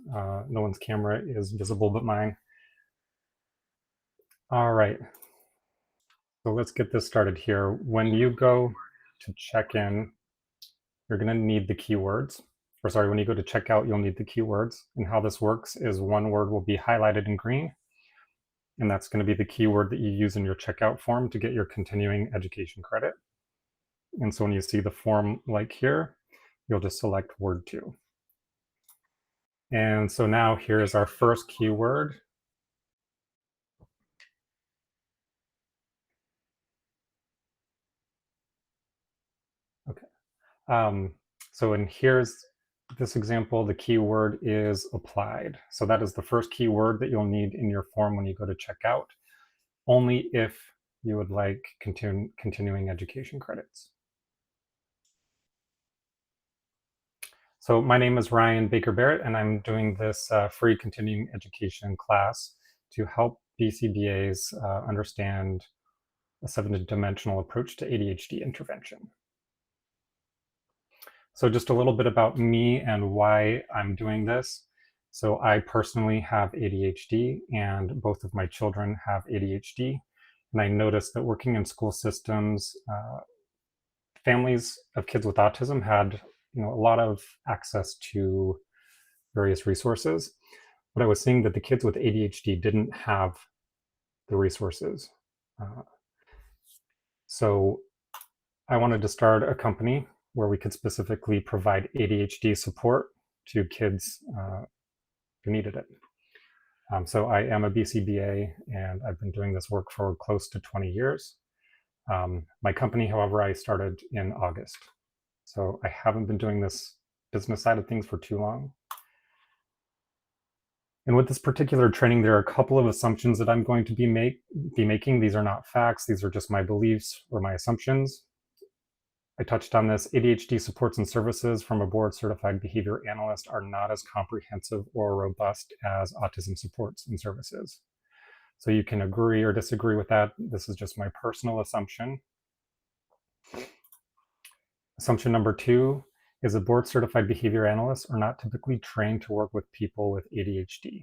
No one's camera is visible but mine. All right, so let's get this started here. When you go to check in, you're going to need the keywords. Or sorry, when you go to check out, you'll need the keywords. And how this works is one word will be highlighted in green, and that's going to be the keyword that you use in your checkout form to get your continuing education credit. And so when you see the form like here, you'll just select word 2. And so now here's our first keyword. Okay. So in here's this example, the keyword is applied. So that is the first keyword that you'll need in your form when you go to checkout, only if you would like continuing education credits. So my name is Ryan Baker Barrett, and I'm doing this free continuing education class to help BCBAs understand a 7-dimensional approach to ADHD intervention. So just a little bit about me and why I'm doing this. So I personally have ADHD, and both of my children have ADHD. And I noticed that working in school systems, families of kids with autism had a lot of access to various resources. But I was seeing that the kids with ADHD didn't have the resources. So I wanted to start a company where we could specifically provide ADHD support to kids who needed it. So I am a BCBA, and I've been doing this work for close to 20 years. My company, however, I started in August. So I haven't been doing this business side of things for too long. And with this particular training, there are a couple of assumptions that I'm going to be making. These are not facts. These are just my beliefs or my assumptions. I touched on this. ADHD supports and services from a board-certified behavior analyst are not as comprehensive or robust as autism supports and services. So you can agree or disagree with that. This is just my personal assumption. Assumption number 2 is that board-certified behavior analysts are not typically trained to work with people with ADHD.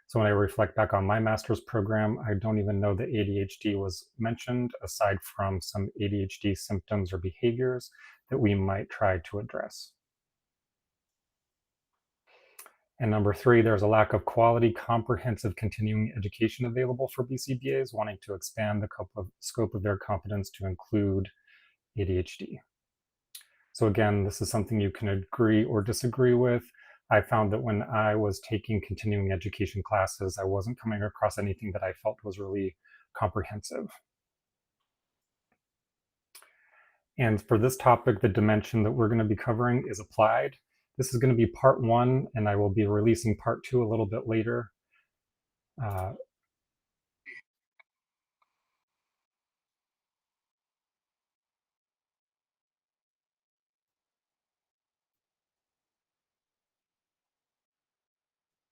So when I reflect back on my master's program, I don't even know that ADHD was mentioned aside from some ADHD symptoms or behaviors that we might try to address. And number 3, there's a lack of quality, comprehensive continuing education available for BCBAs wanting to expand the scope of their competence to include ADHD. So again, this is something you can agree or disagree with. I found that when I was taking continuing education classes, I wasn't coming across anything that I felt was really comprehensive. And for this topic, the dimension that we're going to be covering is applied. This is going to be part 1, and I will be releasing part 2 a little bit later.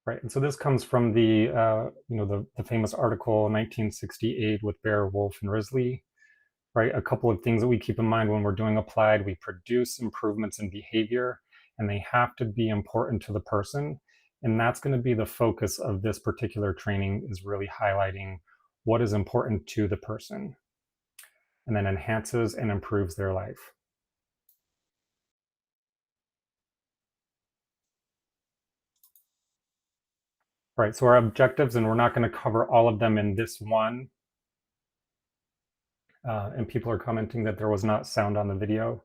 Right, and so this comes from the the famous article 1968 with Bear, Wolf, and Risley. Right, a couple of things that we keep in mind when we're doing applied: we produce improvements in behavior, and they have to be important to the person. And that's going to be the focus of this particular training, is really highlighting what is important to the person, and then enhances and improves their life. Right, so our objectives, and we're not going to cover all of them in this one. And people are commenting that there was not sound on the video.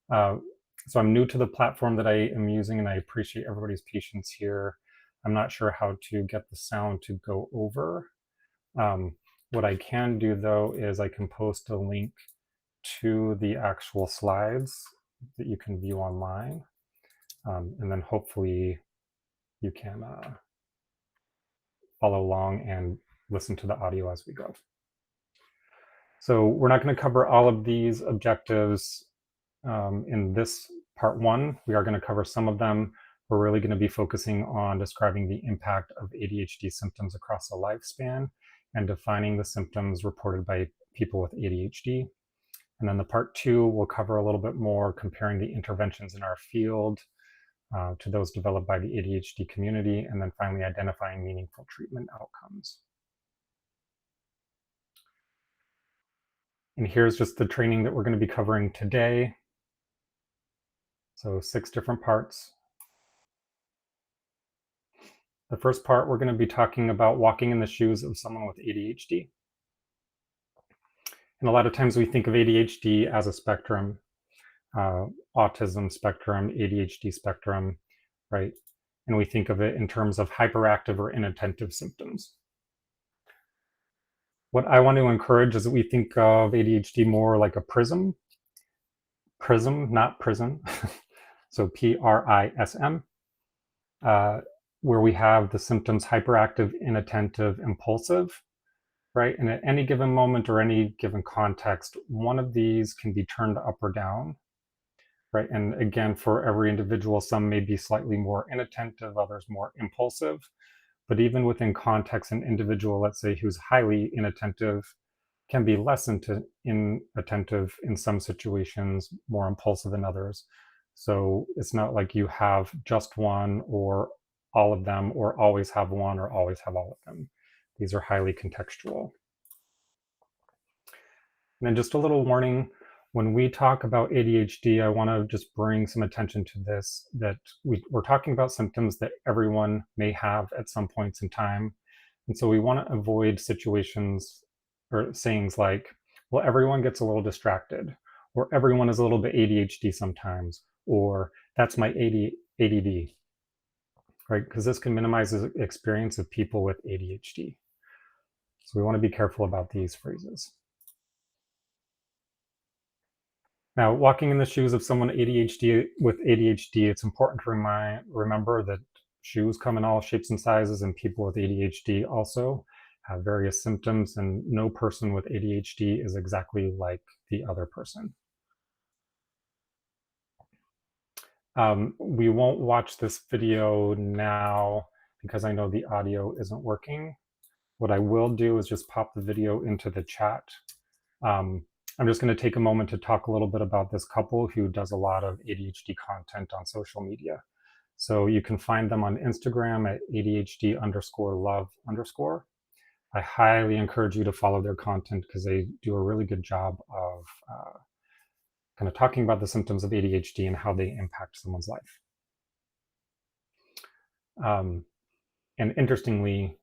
So I'm new to the platform that I am using, and I appreciate everybody's patience here. I'm not sure how to get the sound to go over. What I can do, though, is I can post a link to the actual slides that you can view online. And then hopefully you can follow along and listen to the audio as we go. So we're not going to cover all of these objectives in this part 1. We are going to cover some of them. We're really going to be focusing on describing the impact of ADHD symptoms across a lifespan and defining the symptoms reported by people with ADHD. And then the part 2 will cover a little bit more comparing the interventions in our field to those developed by the ADHD community, and then finally identifying meaningful treatment outcomes. And here's just the training that we're going to be covering today. So 6 different parts. The first part, we're going to be talking about walking in the shoes of someone with ADHD. And a lot of times we think of ADHD as a spectrum, autism spectrum, ADHD spectrum, right? And we think of it in terms of hyperactive or inattentive symptoms. What I want to encourage is that we think of ADHD more like a prism, not prison, so PRISM, where we have the symptoms hyperactive, inattentive, impulsive, right? And at any given moment or any given context, one of these can be turned up or down, right? And again, for every individual, some may be slightly more inattentive, others more impulsive. But even within context, an individual, let's say, who's highly inattentive can be less inattentive in some situations, more impulsive in others. So it's not like you have just one or all of them, or always have one or always have all of them. These are highly contextual. And then just a little warning, when we talk about ADHD, I want to just bring some attention to this, that we're talking about symptoms that everyone may have at some points in time. And so we want to avoid situations or sayings like, well, everyone gets a little distracted, or everyone is a little bit ADHD sometimes, or that's my ADD, right? Because this can minimize the experience of people with ADHD. So we want to be careful about these phrases. Now, walking in the shoes of someone with ADHD, it's important to remember that shoes come in all shapes and sizes, and people with ADHD also have various symptoms, and no person with ADHD is exactly like the other person. We won't watch this video now because I know the audio isn't working. What I will do is just pop the video into the chat. I'm just going to take a moment to talk a little bit about this couple who does a lot of ADHD content on social media. So you can find them on Instagram at ADHD_love_. I highly encourage you to follow their content because they do a really good job of kind of talking about the symptoms of ADHD and how they impact someone's life. And interestingly,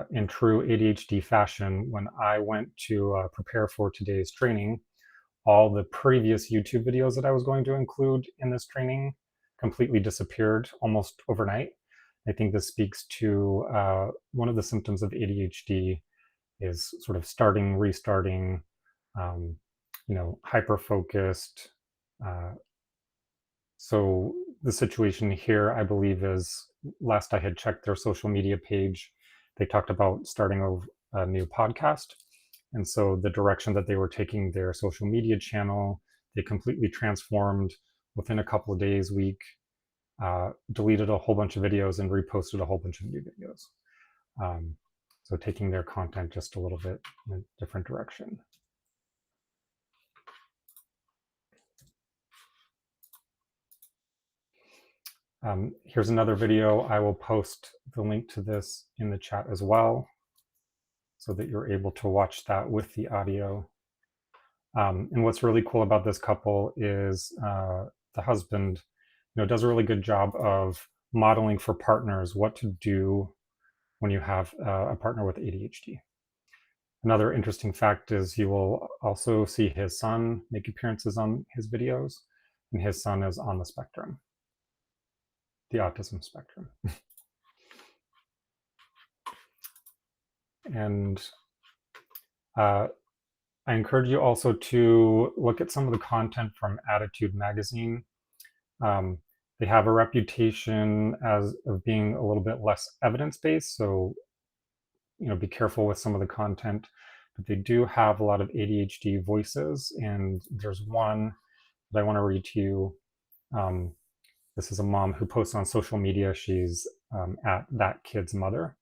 in true ADHD fashion, when I went to prepare for today's training, all the previous YouTube videos that I was going to include in this training completely disappeared almost overnight. I think this speaks to one of the symptoms of ADHD is sort of starting, restarting, hyper-focused. So the situation here, I believe, is last I had checked their social media page, they talked about starting a new podcast. And so the direction that they were taking their social media channel, they completely transformed within a couple of days, week, deleted a whole bunch of videos and reposted a whole bunch of new videos. So taking their content just a little bit in a different direction. Here's another video. I will post the link to this in the chat as well, so that you're able to watch that with the audio. And what's really cool about this couple is the husband, does a really good job of modeling for partners what to do when you have a partner with ADHD. Another interesting fact is you will also see his son make appearances on his videos, and his son is on the spectrum, the autism spectrum. And I encourage you also to look at some of the content from Attitude magazine. They have a reputation of being a little bit less evidence-based, so be careful with some of the content. But they do have a lot of ADHD voices, and there's one that I want to read to you. This is a mom who posts on social media. She's at That Kid's Mother.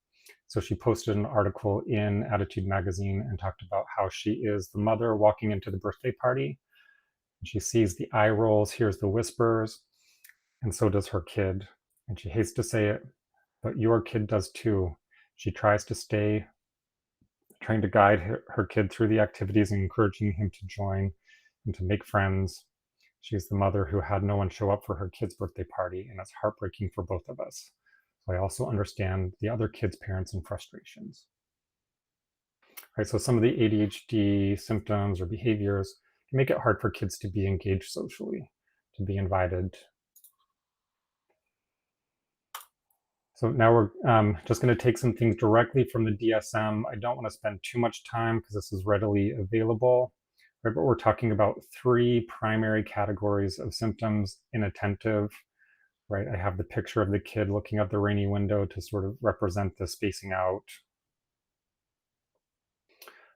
So she posted an article in Attitude magazine and talked about how she is the mother walking into the birthday party. She sees the eye rolls, hears the whispers, and so does her kid. And she hates to say it, but your kid does too. She tries to stay, trying to guide her kid through the activities and encouraging him to join and to make friends. She's the mother who had no one show up for her kid's birthday party, and it's heartbreaking for both of us. So I also understand the other kids' parents and frustrations. Right, so some of the ADHD symptoms or behaviors can make it hard for kids to be engaged socially, to be invited. So now we're just going to take some things directly from the DSM. I don't want to spend too much time because this is readily available, right? But we're talking about 3 primary categories of symptoms: inattentive, right? I have the picture of the kid looking out the rainy window to sort of represent the spacing out.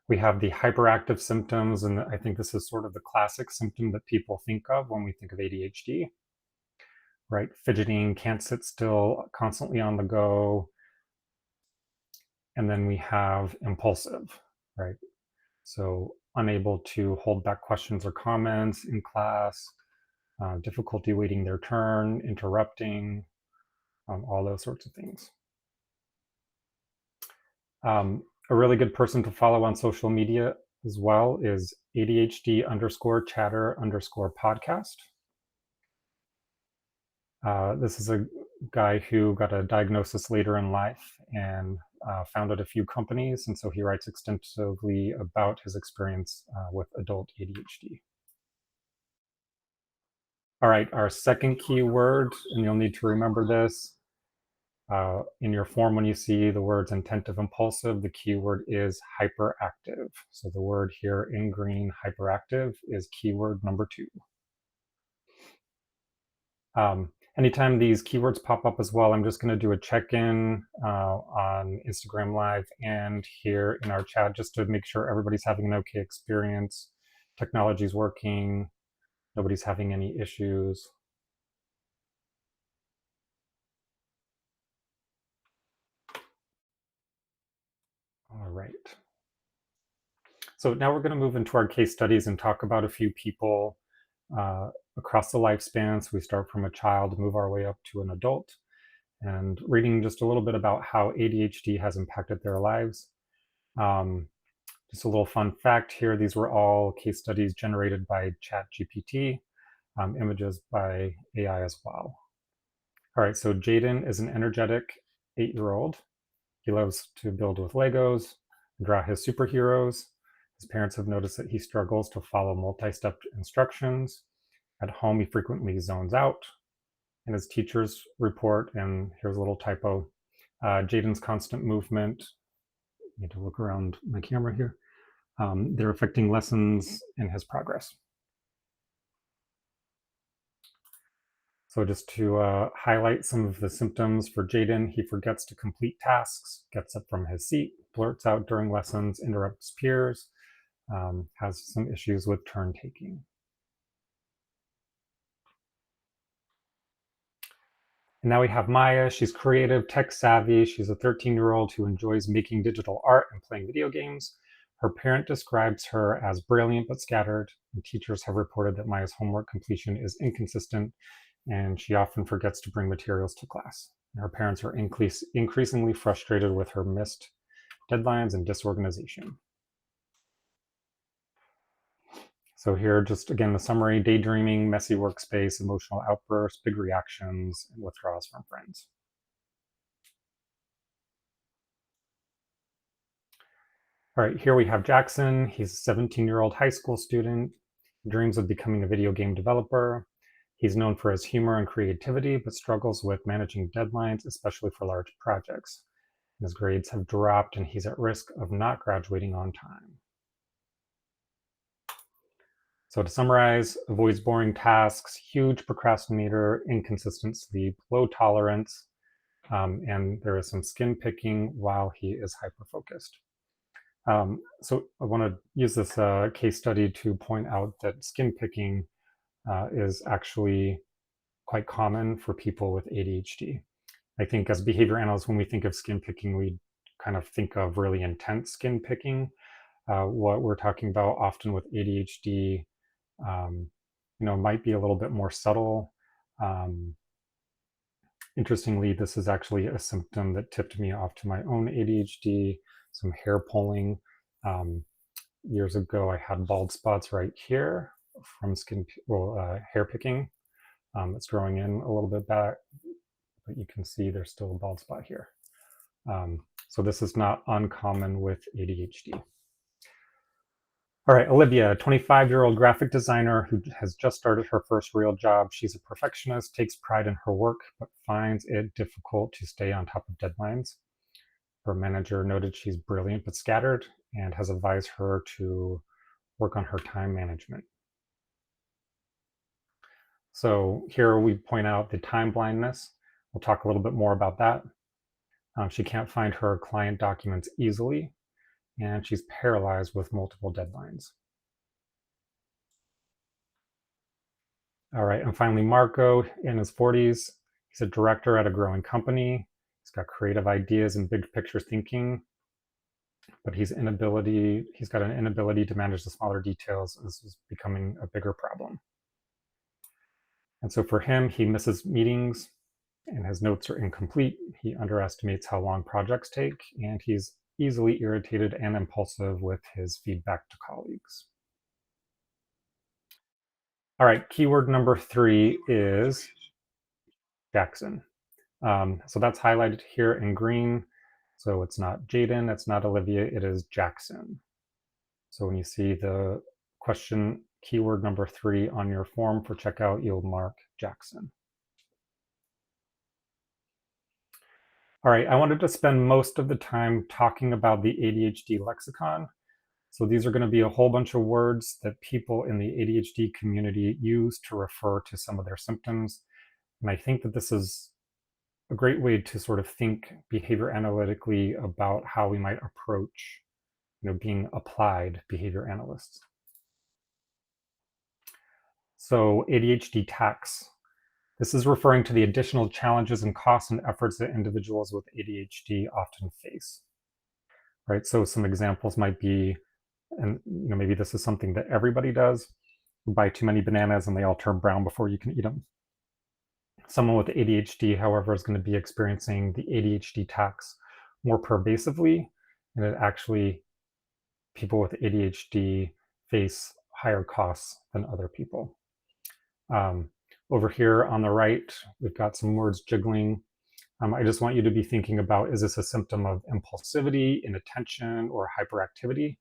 We have the hyperactive symptoms, and I think this is sort of the classic symptom that people think of when we think of ADHD. Right? Fidgeting, can't sit still, constantly on the go. And then we have impulsive, right? So unable to hold back questions or comments in class, difficulty waiting their turn, interrupting, all those sorts of things. A really good person to follow on social media as well is ADHD_chatter_podcast. This is a guy who got a diagnosis later in life and founded a few companies, and so he writes extensively about his experience with adult ADHD. All right, our second keyword, and you'll need to remember this, in your form when you see the words intentive impulsive, the keyword is hyperactive. So the word here in green, hyperactive, is keyword number 2. Anytime these keywords pop up as well, I'm just going to do a check-in on Instagram Live and here in our chat just to make sure everybody's having an okay experience. Technology's working. Nobody's having any issues. All right. So now we're going to move into our case studies and talk about a few people across the lifespan. So we start from a child, move our way up to an adult, and reading just a little bit about how ADHD has impacted their lives. Just a little fun fact here, these were all case studies generated by ChatGPT, images by AI as well. All right, so Jaden is an energetic 8-year-old. He loves to build with Legos, draw his superheroes. His parents have noticed that he struggles to follow multi-step instructions. At home, he frequently zones out. And his teachers report, and here's a little typo, Jaden's constant movement, I need to look around my camera here, they're affecting lessons and his progress. So just to highlight some of the symptoms for Jaden, he forgets to complete tasks, gets up from his seat, blurts out during lessons, interrupts peers, has some issues with turn taking. And now we have Maya. She's creative, tech savvy. She's a 13-year-old who enjoys making digital art and playing video games. Her parent describes her as brilliant but scattered, and teachers have reported that Maya's homework completion is inconsistent, and she often forgets to bring materials to class. Her parents are increasingly frustrated with her missed deadlines and disorganization. So here, just again, the summary: daydreaming, messy workspace, emotional outbursts, big reactions, and withdrawals from friends. All right, here we have Jackson. He's a 17-year-old high school student. He dreams of becoming a video game developer. He's known for his humor and creativity, but struggles with managing deadlines, especially for large projects. His grades have dropped, and he's at risk of not graduating on time. So to summarize, avoids boring tasks, huge procrastinator, inconsistent sleep, low tolerance, and there is some skin picking while he is hyper-focused. So I want to use this case study to point out that skin picking is actually quite common for people with ADHD. I think as behavior analysts, when we think of skin picking, we kind of think of really intense skin picking. What we're talking about often with ADHD, might be a little bit more subtle. Interestingly, this is actually a symptom that tipped me off to my own ADHD, some hair pulling. Years ago, I had bald spots right here from hair picking. It's growing in a little bit back, but you can see there's still a bald spot here. So this is not uncommon with ADHD. All right, Olivia, 25-year-old graphic designer who has just started her first real job. She's a perfectionist, takes pride in her work, but finds it difficult to stay on top of deadlines. Her manager noted she's brilliant but scattered and has advised her to work on her time management. So here we point out the time blindness. We'll talk a little bit more about that. She can't find her client documents easily, and she's paralyzed with multiple deadlines. All right, and finally, Marco in his 40s. He's a director at a growing company. He's got creative ideas and big picture thinking, but he's got an inability to manage the smaller details. This is becoming a bigger problem. And so for him, he misses meetings and his notes are incomplete. He underestimates how long projects take, and he's easily irritated and impulsive with his feedback to colleagues. All right, keyword number 3 is Jackson. So that's highlighted here in green. So it's not Jaden, it's not Olivia, it is Jackson. So when you see the question keyword number 3 on your form for checkout, you'll mark Jackson. All right, I wanted to spend most of the time talking about the ADHD lexicon. So these are going to be a whole bunch of words that people in the ADHD community use to refer to some of their symptoms. And I think that this is a great way to sort of think behavior analytically about how we might approach, being applied behavior analysts. So ADHD tax. This is referring to the additional challenges and costs and efforts that individuals with ADHD often face. Right. So some examples might be, and maybe this is something that everybody does. You buy too many bananas and they all turn brown before you can eat them. Someone with ADHD, however, is going to be experiencing the ADHD tax more pervasively, and people with ADHD face higher costs than other people. Over here on the right, we've got some words jiggling. I just want you to be thinking about, is this a symptom of impulsivity, inattention, or hyperactivity?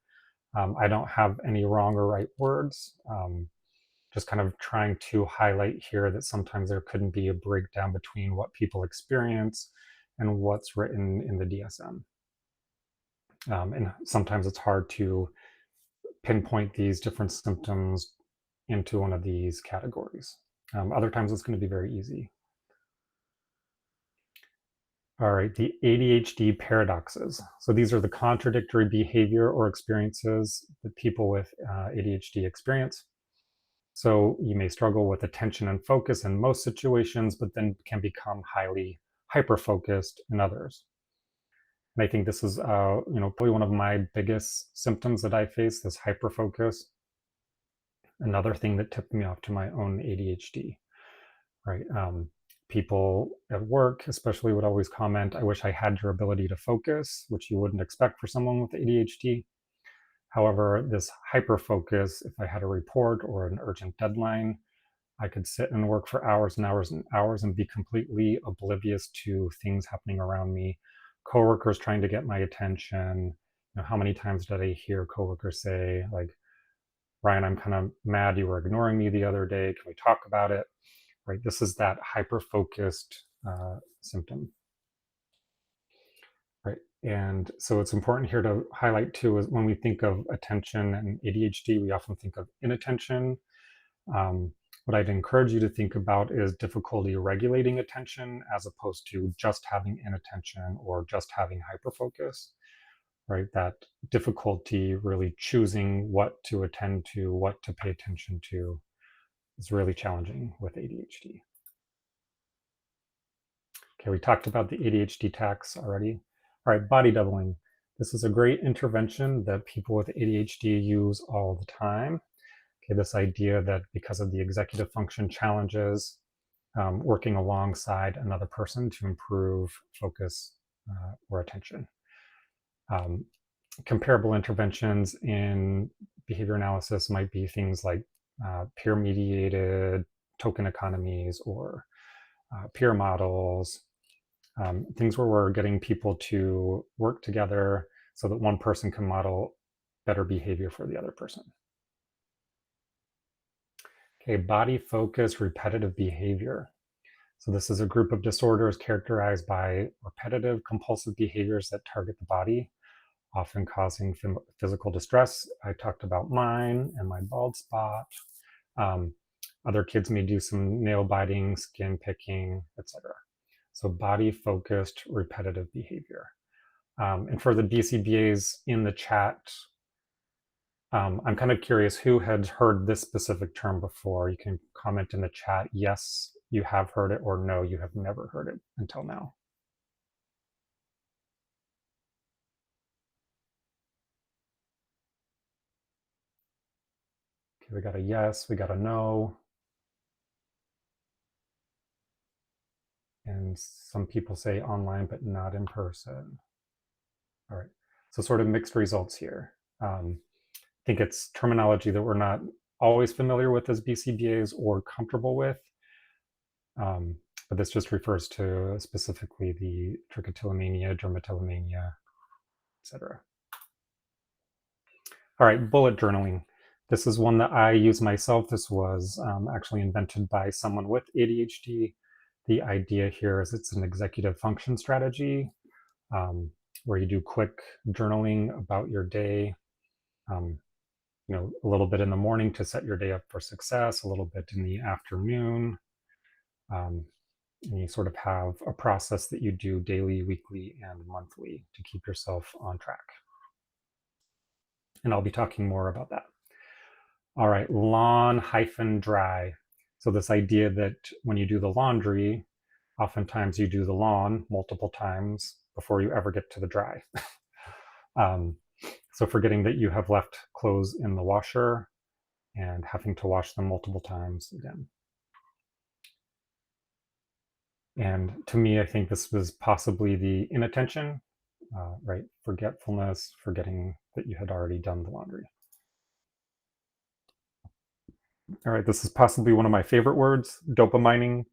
I don't have any wrong or right words. Just kind of trying to highlight here that sometimes there couldn't be a breakdown between what people experience and what's written in the DSM. And sometimes it's hard to pinpoint these different symptoms into one of these categories. Other times it's going to be very easy. All right, the ADHD paradoxes. So these are the contradictory behavior or experiences that people with ADHD experience. So you may struggle with attention and focus in most situations, but then can become highly hyper-focused in others. And I think this is, probably one of my biggest symptoms that I face, this hyper-focus. Another thing that tipped me off to my own ADHD, right? People at work especially would always comment, I wish I had your ability to focus, which you wouldn't expect for someone with ADHD. However, this hyper-focus, if I had a report or an urgent deadline, I could sit and work for hours and hours and hours and be completely oblivious to things happening around me, coworkers trying to get my attention. How many times did I hear coworkers say, like, Ryan, I'm kind of mad you were ignoring me the other day. Can we talk about it? Right. This is that hyper-focused symptom. Right. And so it's important here to highlight too, is when we think of attention and ADHD, we often think of inattention. What I'd encourage you to think about is difficulty regulating attention as opposed to just having inattention or just having hyperfocus, right? That difficulty really choosing what to attend to, what to pay attention to is really challenging with ADHD. Okay, we talked about the ADHD tax already. All right, body doubling. This is a great intervention that people with ADHD use all the time. Okay, this idea that because of the executive function challenges, working alongside another person to improve focus or attention. Comparable interventions in behavior analysis might be things like peer-mediated token economies or peer models, things where we're getting people to work together so that one person can model better behavior for the other person. Okay, body focus repetitive behavior. So this is a group of disorders characterized by repetitive compulsive behaviors that target the body, often causing physical distress. I talked about mine and my bald spot. Other kids may do some nail biting, skin picking, etc. So body-focused repetitive behavior. And for the BCBAs in the chat, I'm kind of curious who had heard this specific term before. You can comment in the chat, yes, you have heard it, or no, you have never heard it until now. Okay, we got a yes, we got a no. And some people say online, but not in person. All right, so sort of mixed results here. I think it's terminology that we're not always familiar with as BCBAs or comfortable with. But this just refers to specifically the trichotillomania, dermatillomania, etc. All right, bullet journaling. This is one that I use myself. This was actually invented by someone with ADHD. The idea here is it's an executive function strategy where you do quick journaling about your day. You know, a little bit in the morning to set your day up for success, a little bit in the afternoon. And you sort of have a process that you do daily, weekly, and monthly to keep yourself on track. And I'll be talking more about that. All right, lawn-dry. So this idea that when you do the laundry, oftentimes you do the lawn multiple times before you ever get to the dry. So forgetting that you have left clothes in the washer and having to wash them multiple times again. And to me, I think this was possibly the inattention, right? Forgetfulness, forgetting that you had already done the laundry. All right, this is possibly one of my favorite words, dopamining.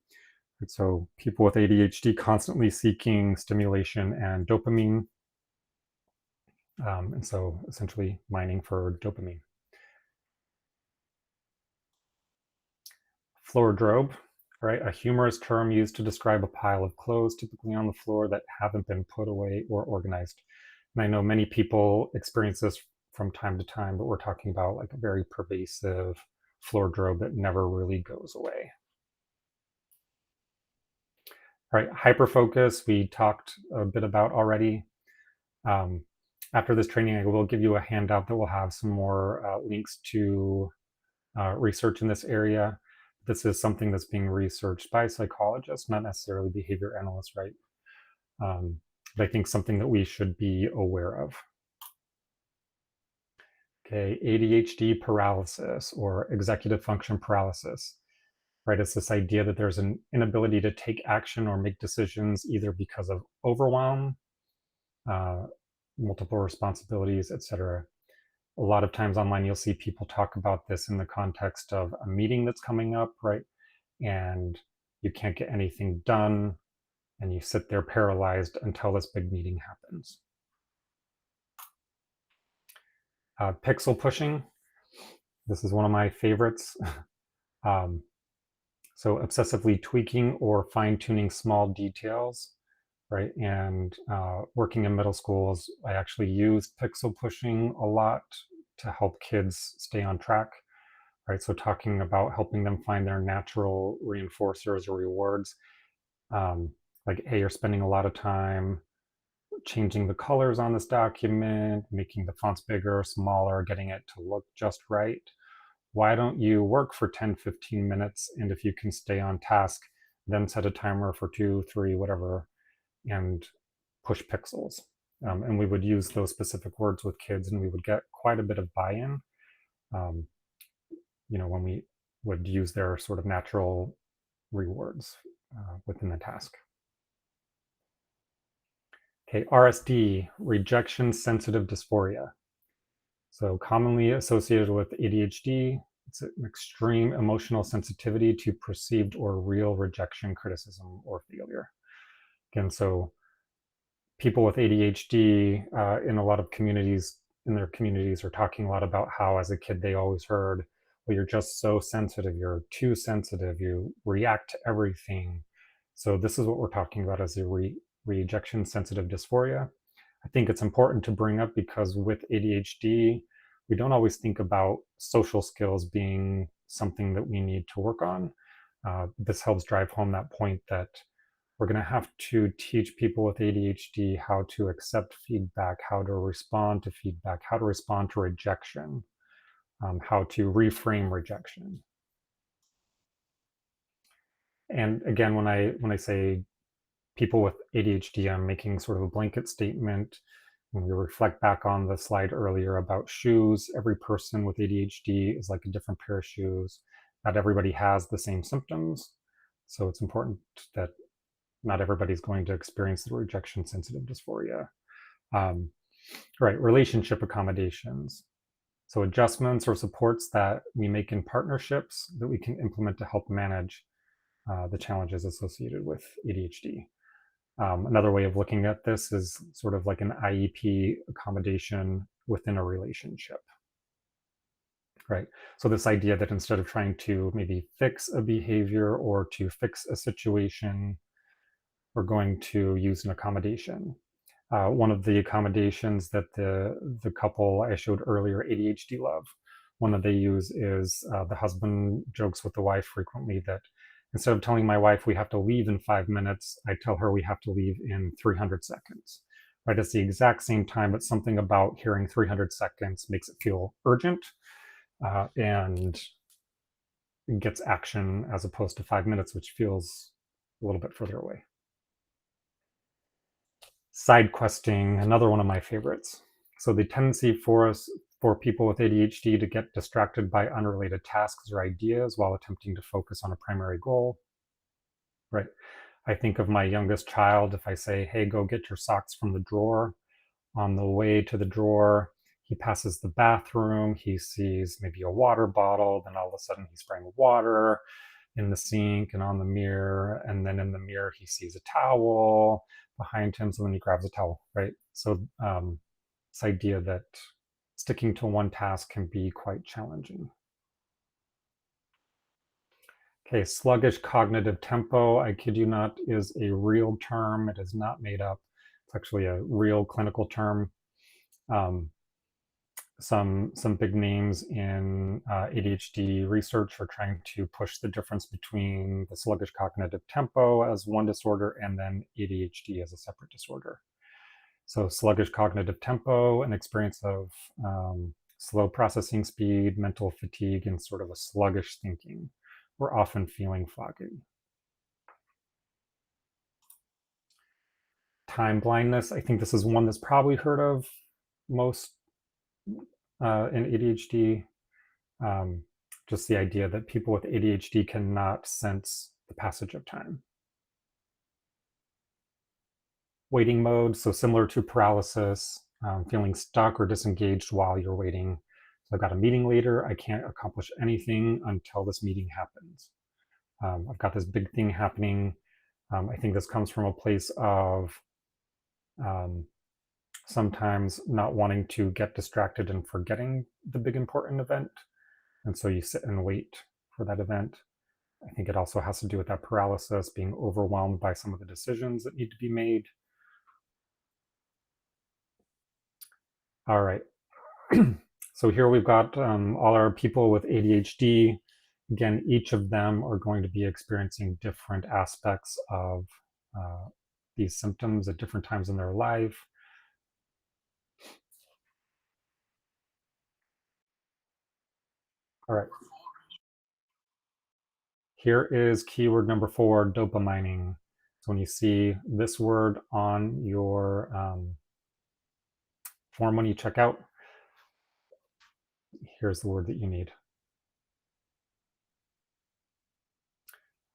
So people with ADHD constantly seeking stimulation and dopamine. And so essentially mining for dopamine. Floordrobe, right? A humorous term used to describe a pile of clothes typically on the floor that haven't been put away or organized. And I know many people experience this from time to time, but we're talking about like a very pervasive floordrobe that never really goes away. All right, hyperfocus, we talked a bit about already. After this training, I will give you a handout that will have some more links to research in this area. This is something that's being researched by psychologists, not necessarily behavior analysts, right? But I think something that we should be aware of. Okay, ADHD paralysis or executive function paralysis, right? It's this idea that there's an inability to take action or make decisions either because of overwhelm, multiple responsibilities, etc. A lot of times online, you'll see people talk about this in the context of a meeting that's coming up, right? And you can't get anything done, and you sit there paralyzed until this big meeting happens. Pixel pushing. This is one of my favorites. So obsessively tweaking or fine-tuning small details, right? And working in middle schools, I actually used pixel pushing a lot to help kids stay on track, right? So talking about helping them find their natural reinforcers or rewards. Like, hey, you're spending a lot of time changing the colors on this document, making the fonts bigger, smaller, getting it to look just right. Why don't you work for 10, 15 minutes? And if you can stay on task, then set a timer for 2, 3, whatever, and push pixels. And we would use those specific words with kids, and we would get quite a bit of buy-in. You know, when we would use their sort of natural rewards within the task. Okay, RSD, rejection sensitive dysphoria. So commonly associated with ADHD, it's an extreme emotional sensitivity to perceived or real rejection, criticism, or failure. Again, so people with ADHD in a lot of communities, in their communities, are talking a lot about how as a kid they always heard, well, you're just so sensitive, you're too sensitive, you react to everything. So this is what we're talking about as a rejection sensitive dysphoria. I think it's important to bring up because with ADHD, we don't always think about social skills being something that we need to work on. This helps drive home that point that we're going to have to teach people with ADHD how to accept feedback, how to respond to feedback, how to respond to rejection, how to reframe rejection. And again, when I say people with ADHD, I'm making sort of a blanket statement. When we reflect back on the slide earlier about shoes, every person with ADHD is like a different pair of shoes. Not everybody has the same symptoms. So it's important that not everybody's going to experience the rejection sensitive dysphoria. Right, relationship accommodations. So adjustments or supports that we make in partnerships that we can implement to help manage the challenges associated with ADHD. Another way of looking at this is sort of like an IEP accommodation within a relationship, right? So this idea that instead of trying to maybe fix a behavior or to fix a situation, we're going to use an accommodation. One of the accommodations that the couple I showed earlier, ADHD love, one that they use is the husband jokes with the wife frequently that instead of telling my wife we have to leave in 5 minutes, I tell her we have to leave in 300 seconds. Right? It's the exact same time, but something about hearing 300 seconds makes it feel urgent and gets action as opposed to 5 minutes, which feels a little bit further away. Side questing, another one of my favorites. So the tendency for people with ADHD to get distracted by unrelated tasks or ideas while attempting to focus on a primary goal. Right. I think of my youngest child. If I say, hey, go get your socks from the drawer, on the way to the drawer, he passes the bathroom, he sees maybe a water bottle, then all of a sudden he's spraying water in the sink and on the mirror, and then in the mirror he sees a towel behind him, so then he grabs a towel, right? So this idea that sticking to one task can be quite challenging. Okay, sluggish cognitive tempo, I kid you not, is a real term. It is not made up. It's actually a real clinical term. Some big names in ADHD research are trying to push the difference between the sluggish cognitive tempo as one disorder and then ADHD as a separate disorder. So sluggish cognitive tempo, an experience of slow processing speed, mental fatigue, and sort of a sluggish thinking. We're often feeling foggy. Time blindness, I think this is one that's probably heard of most in ADHD. Just the idea that people with ADHD cannot sense the passage of time. Waiting mode, so similar to paralysis, feeling stuck or disengaged while you're waiting. So I've got a meeting later, I can't accomplish anything until this meeting happens. I've got this big thing happening. I think this comes from a place of sometimes not wanting to get distracted and forgetting the big important event. And so you sit and wait for that event. I think it also has to do with that paralysis, being overwhelmed by some of the decisions that need to be made. All right. So here we've got all our people with ADHD. Again, each of them are going to be experiencing different aspects of these symptoms at different times in their life. All right. Here is keyword number 4, dopamining. So when you see this word on your form when you check out, here's the word that you need.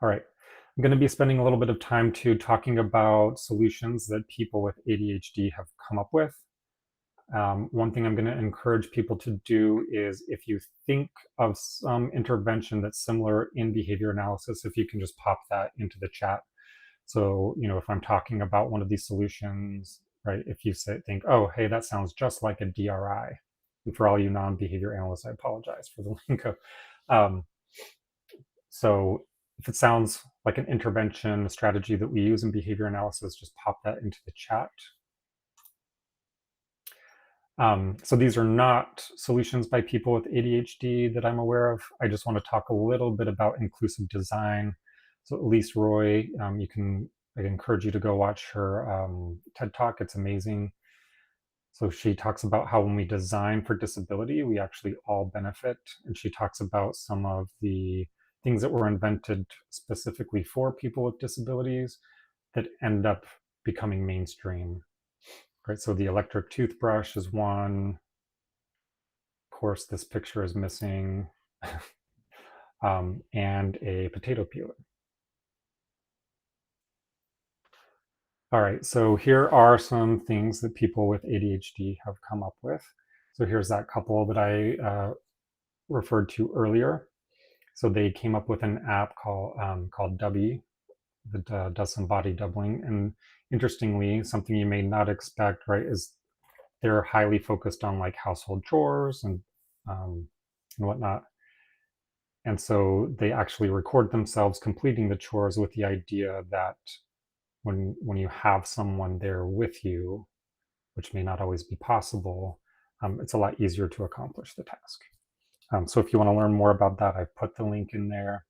All right. I'm going to be spending a little bit of time too talking about solutions that people with ADHD have come up with. One thing I'm going to encourage people to do is, if you think of some intervention that's similar in behavior analysis, if you can just pop that into the chat. So, if I'm talking about one of these solutions, right, if you think, oh, hey, that sounds just like a DRI. And for all you non-behavior analysts, I apologize for the lingo. So if it sounds like an intervention, a strategy that we use in behavior analysis, just pop that into the chat. So these are not solutions by people with ADHD that I'm aware of. I just want to talk a little bit about inclusive design. So Elise Roy, I encourage you to go watch her TED Talk. It's amazing. So she talks about how when we design for disability, we actually all benefit. And she talks about some of the things that were invented specifically for people with disabilities that end up becoming mainstream. Right, so the electric toothbrush is one. Of course, this picture is missing. And a potato peeler. All right, so here are some things that people with ADHD have come up with. So here's that couple that I referred to earlier. So they came up with an app called Dubby that does some body doubling. And interestingly, something you may not expect, right, is they're highly focused on like household chores and whatnot. And so they actually record themselves completing the chores with the idea that when you have someone there with you, which may not always be possible, it's a lot easier to accomplish the task. So if you want to learn more about that, I've put the link in there.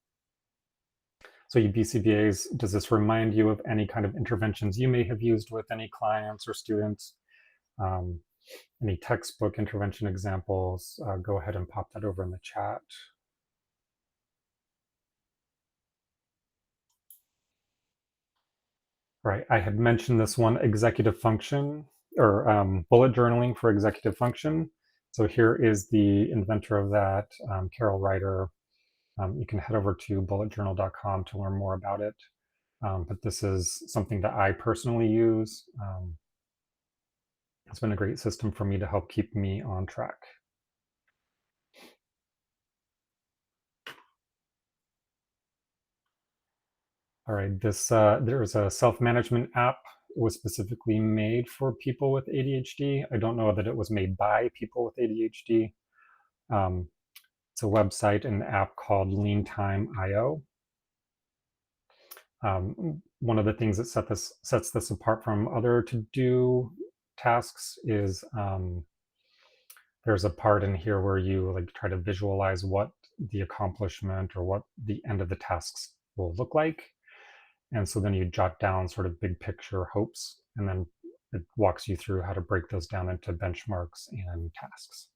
So you BCBAs, does this remind you of any kind of interventions you may have used with any clients or students? Any textbook intervention examples? Go ahead and pop that over in the chat. Right, I had mentioned this one, executive function, or bullet journaling for executive function. So here is the inventor of that, Carol Ryder. You can head over to bulletjournal.com to learn more about it. But this is something that I personally use. It's been a great system for me to help keep me on track. All right, there's a self-management app. It was specifically made for people with ADHD. I don't know that it was made by people with ADHD. It's a website and app called LeanTime.io. One of the things that sets this apart from other to-do tasks is there's a part in here where you like try to visualize what the accomplishment or what the end of the tasks will look like. And so then you jot down sort of big picture hopes, and then it walks you through how to break those down into benchmarks and tasks.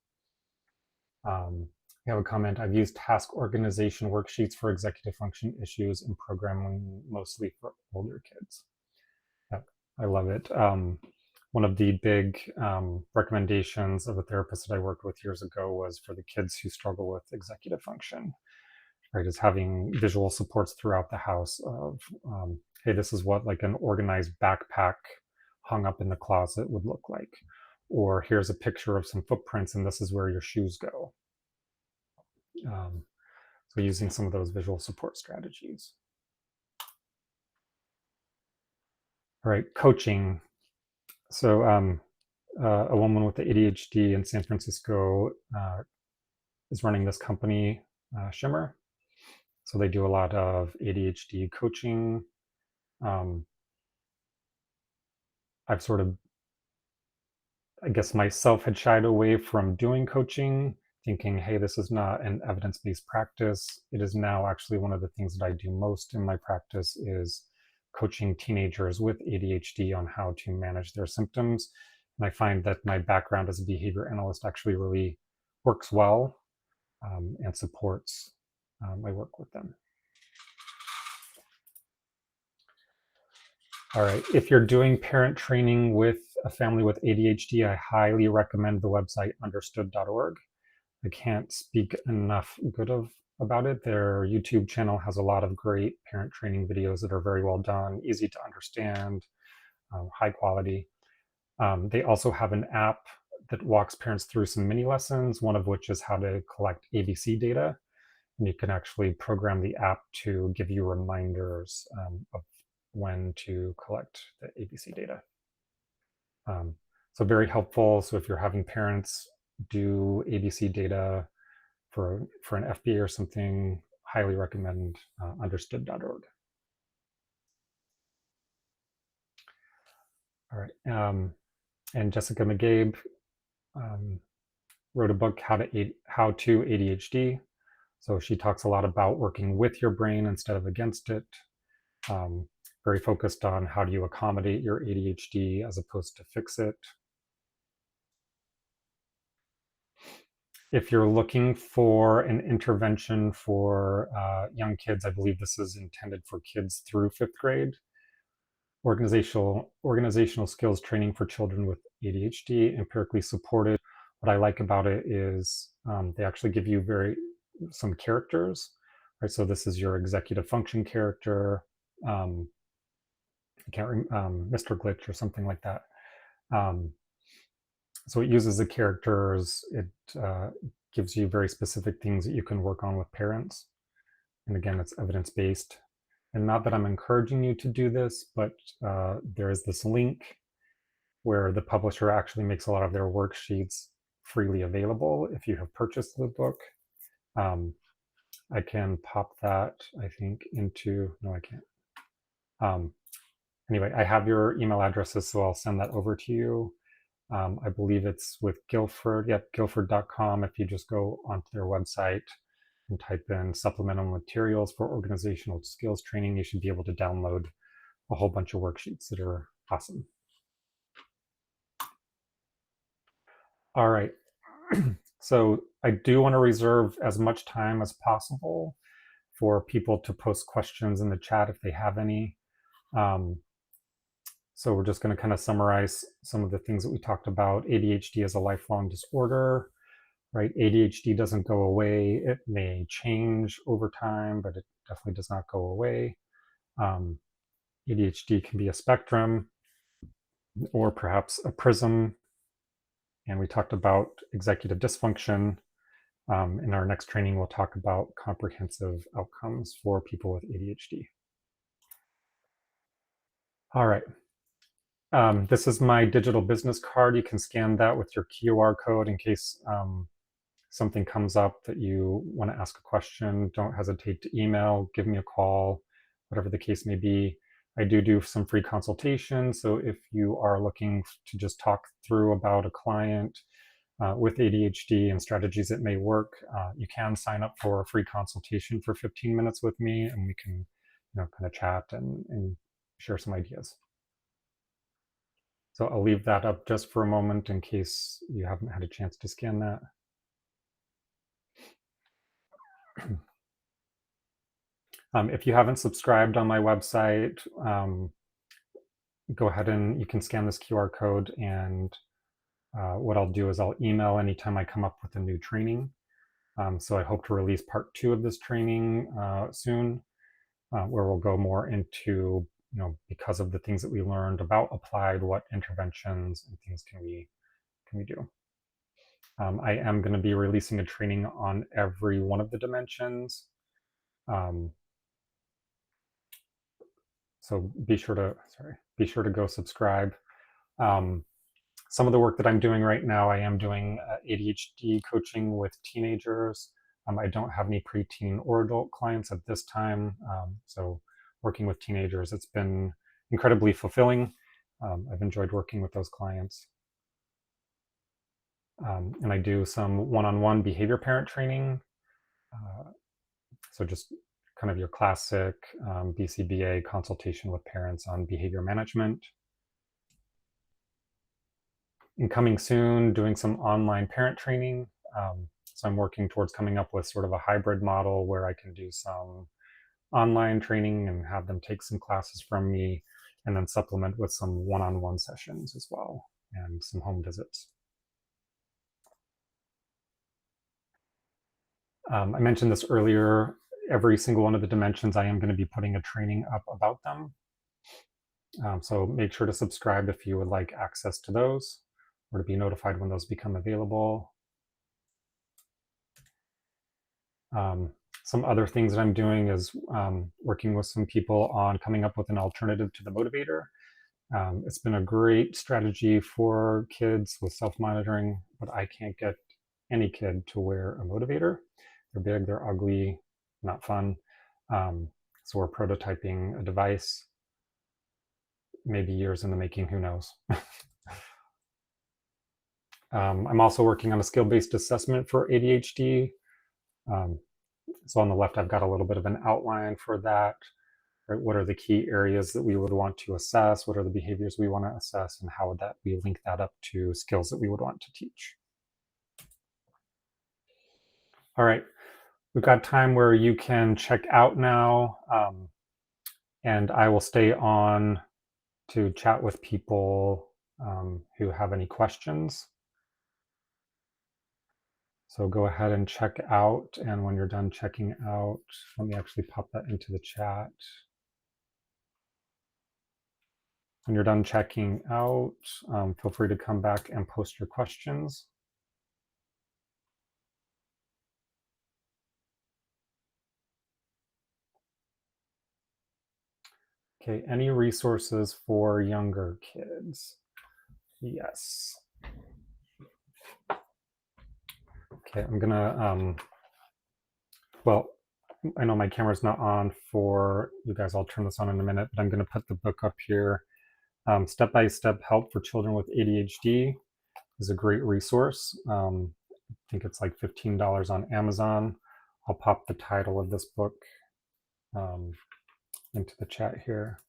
We have a comment, I've used task organization worksheets for executive function issues in programming, mostly for older kids. Yeah, I love it. One of the big recommendations of a therapist that I worked with years ago was for the kids who struggle with executive function, right, is having visual supports throughout the house of, hey, this is what like an organized backpack hung up in the closet would look like. Or here's a picture of some footprints and this is where your shoes go. So using some of those visual support strategies. All right, coaching. So a woman with the ADHD in San Francisco is running this company, Shimmer. So they do a lot of ADHD coaching. I've sort of, I guess myself had shied away from doing coaching, thinking, hey, this is not an evidence-based practice. It is now actually one of the things that I do most in my practice is coaching teenagers with ADHD on how to manage their symptoms. And I find that my background as a behavior analyst actually really works well and supports my work with them. All right, if you're doing parent training with a family with ADHD, I highly recommend the website understood.org. I can't speak enough good of about it. Their YouTube channel has a lot of great parent training videos that are very well done, easy to understand, high quality. They also have an app that walks parents through some mini lessons, one of which is how to collect ABC data. And you can actually program the app to give you reminders of when to collect the ABC data. So very helpful. So if you're having parents do ABC data for an FBA or something, highly recommend understood.org. All right. And Jessica McGabe wrote a book, How to ADHD. So she talks a lot about working with your brain instead of against it. Very focused on how do you accommodate your ADHD as opposed to fix it. If you're looking for an intervention for young kids, I believe this is intended for kids through 5th grade. Organizational skills training for children with ADHD, empirically supported. What I like about it is they actually give you some characters, right? So this is your executive function character. I can't remember, Mr. Glitch or something like that. So it uses the characters. It gives you very specific things that you can work on with parents. And again, it's evidence-based. And not that I'm encouraging you to do this, but there is this link where the publisher actually makes a lot of their worksheets freely available if you have purchased the book. I can pop that, I think, no, I can't. Anyway, I have your email addresses, so I'll send that over to you. I believe it's with Guilford, guilford.com. If you just go onto their website and type in supplemental materials for organizational skills training, you should be able to download a whole bunch of worksheets that are awesome. All right. So I do want to reserve as much time as possible for people to post questions in the chat if they have any. So we're just going to kind of summarize some of the things that we talked about. ADHD is a lifelong disorder, right? ADHD doesn't go away. It may change over time, but it definitely does not go away. ADHD can be a spectrum or perhaps a prism. And we talked about executive dysfunction. In our next training, we'll talk about comprehensive outcomes for people with ADHD. All right. This is my digital business card. You can scan that with your QR code in case something comes up that you want to ask a question. Don't hesitate to email, give me a call, whatever the case may be. I do some free consultations. So if you are looking to just talk through about a client with ADHD and strategies that may work, you can sign up for a free consultation for 15 minutes with me, and we can kind of chat and share some ideas. So I'll leave that up just for a moment in case you haven't had a chance to scan that. If you haven't subscribed on my website, go ahead and you can scan this QR code, and what I'll do is I'll email anytime I come up with a new training. So I hope to release part 2 of this training soon, where we'll go more into, because of the things that we learned about applied, what interventions and things can we do. I am going to be releasing a training on every one of the dimensions. So be sure to go subscribe. Some of the work that I'm doing right now, I am doing ADHD coaching with teenagers. I don't have any preteen or adult clients at this time. So working with teenagers, it's been incredibly fulfilling. I've enjoyed working with those clients. And I do some one-on-one behavior parent training. So just kind of your classic BCBA consultation with parents on behavior management. And coming soon, doing some online parent training. So I'm working towards coming up with sort of a hybrid model where I can do some online training and have them take some classes from me, and then supplement with some one-on-one sessions as well, and some home visits. I mentioned this earlier. Every single one of the dimensions, I am going to be putting a training up about them. So make sure to subscribe if you would like access to those or to be notified when those become available. Some other things that I'm doing is working with some people on coming up with an alternative to the motivator. It's been a great strategy for kids with self-monitoring, but I can't get any kid to wear a motivator. They're big, they're ugly, not fun. So we're prototyping a device, maybe years in the making, who knows. I'm also working on a skill-based assessment for ADHD. So on the left, I've got a little bit of an outline for that. Right? What are the key areas that we would want to assess? What are the behaviors we want to assess? And how would that we link that up to skills that we would want to teach? All right, we've got time where you can check out now, and I will stay on to chat with people who have any questions. So go ahead and check out, and when you're done checking out, let me actually pop that into the chat. When you're done checking out, feel free to come back and post your questions. Okay, any resources for younger kids? Yes. Okay, I'm gonna, well, I know my camera's not on for you guys. I'll turn this on in a minute, but I'm gonna put the book up here. Step-by-Step Help for Children with ADHD is a great resource. I think it's like $15 on Amazon. I'll pop the title of this book into the chat here.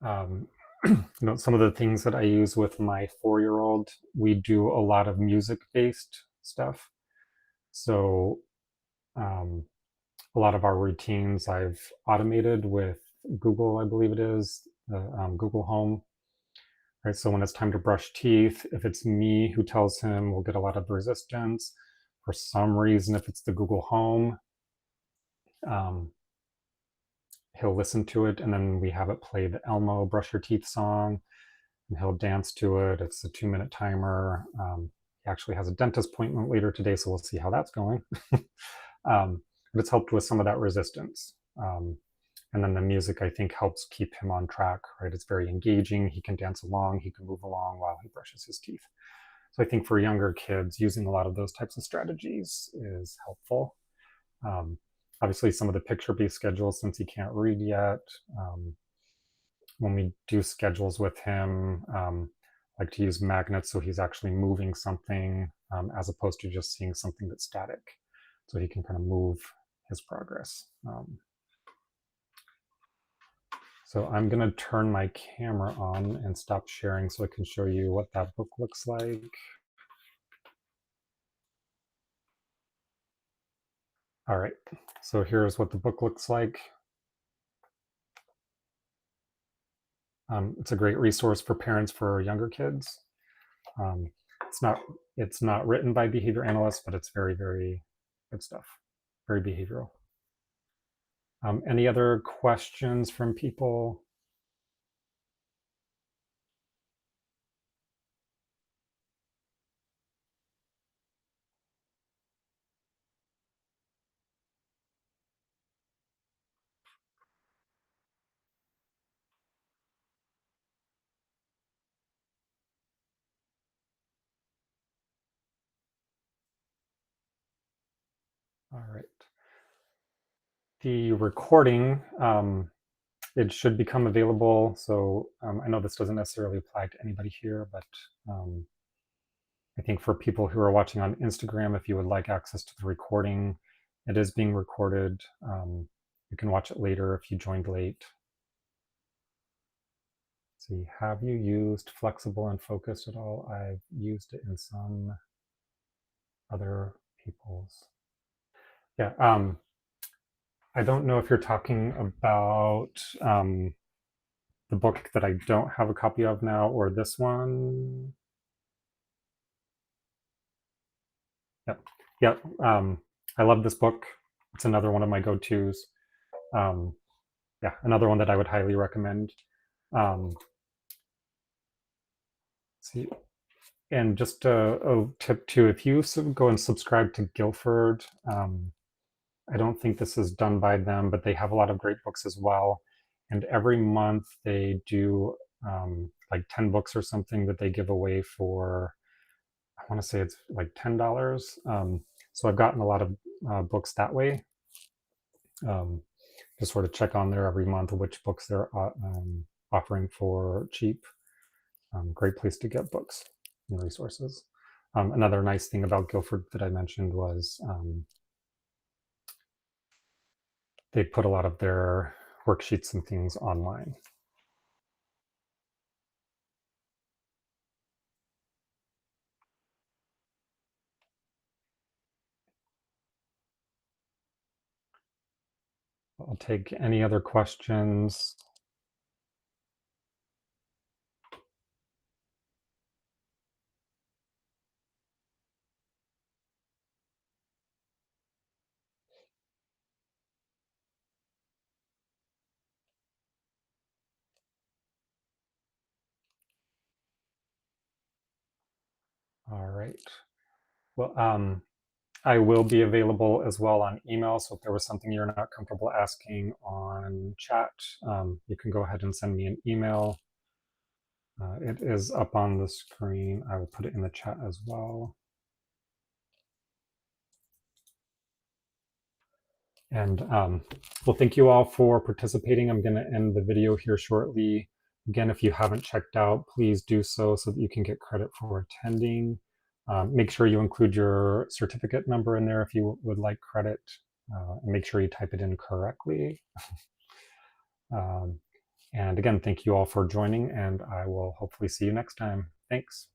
Some of the things that I use with my 4-year-old, we do a lot of music-based stuff. So a lot of our routines I've automated with Google, I believe it is, Google Home. Right, so when it's time to brush teeth, if it's me who tells him, we'll get a lot of resistance. For some reason, if it's the Google Home, he'll listen to it, and then we have it play the Elmo Brush Your Teeth song, and he'll dance to it. It's a 2-minute timer. He actually has a dentist appointment later today, so we'll see how that's going. But it's helped with some of that resistance. And then the music, I think, helps keep him on track, right? It's very engaging. He can dance along, he can move along while he brushes his teeth. So I think for younger kids, using a lot of those types of strategies is helpful. Obviously, some of the picture-based schedules, since he can't read yet, when we do schedules with him, like to use magnets so he's actually moving something as opposed to just seeing something that's static. So he can kind of move his progress. So I'm going to turn my camera on and stop sharing so I can show you what that book looks like. All right, so here's what the book looks like. It's a great resource for parents for younger kids. It's not written by behavior analysts, but it's very, very good stuff. Very behavioral. Any other questions from people? All right. The recording, it should become available. So I know this doesn't necessarily apply to anybody here, but I think for people who are watching on Instagram, if you would like access to the recording, it is being recorded. You can watch it later if you joined late. Let's see, have you used Flexible and Focused at all? I've used it in some other people's. Yeah, I don't know if you're talking about the book that I don't have a copy of now, or this one. Yep. Yep. I love this book. It's another one of my go-tos. Yeah, another one that I would highly recommend. See, and just a tip too, if you go and subscribe to Guilford, I don't think this is done by them, but they have a lot of great books as well. And every month they do like 10 books or something that they give away for, I want to say it's like $10. So I've gotten a lot of books that way. Just sort of check on there every month which books they're offering for cheap. Great place to get books and resources. Another nice thing about Guilford that I mentioned was they put a lot of their worksheets and things online. I'll take any other questions. All right. Well, I will be available as well on email. So if there was something you're not comfortable asking on chat, you can go ahead and send me an email. It is up on the screen. I will put it in the chat as well. And well, thank you all for participating. I'm going to end the video here shortly. Again, if you haven't checked out, please do so that you can get credit for attending. Make sure you include your certificate number in there if you would like credit. And make sure you type it in correctly. And again, thank you all for joining, and I will hopefully see you next time. Thanks.